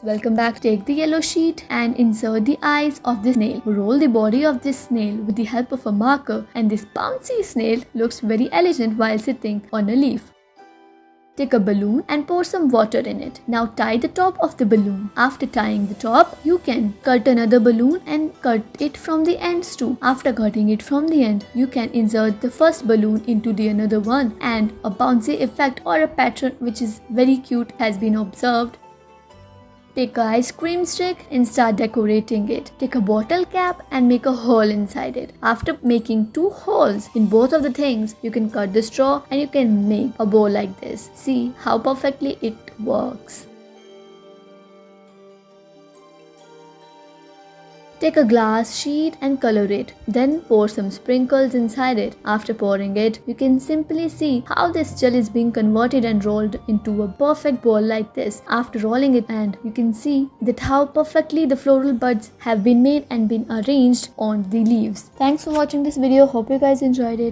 Welcome back. Take the yellow sheet and insert the eyes of the snail. Roll the body of this snail with the help of a marker, and this bouncy snail looks very elegant while sitting on a leaf. Take a balloon and pour some water in it. Now tie the top of the balloon. After tying the top, you can cut another balloon and cut it from the ends too. After cutting it from the end, you can insert the first balloon into the another one, and a bouncy effect or a pattern which is very cute has been observed. Take an ice cream stick and start decorating it. Take a bottle cap and make a hole inside it. After making 2 holes in both of the things, you can cut the straw and you can make a bow like this. See how perfectly it works. Take a glass sheet and color it. Then pour some sprinkles inside it. After pouring it, you can simply see how this gel is being converted and rolled into a perfect ball like this. After rolling it, and you can see that how perfectly the floral buds have been made and been arranged on the leaves. Thanks for watching this video. Hope you guys enjoyed it.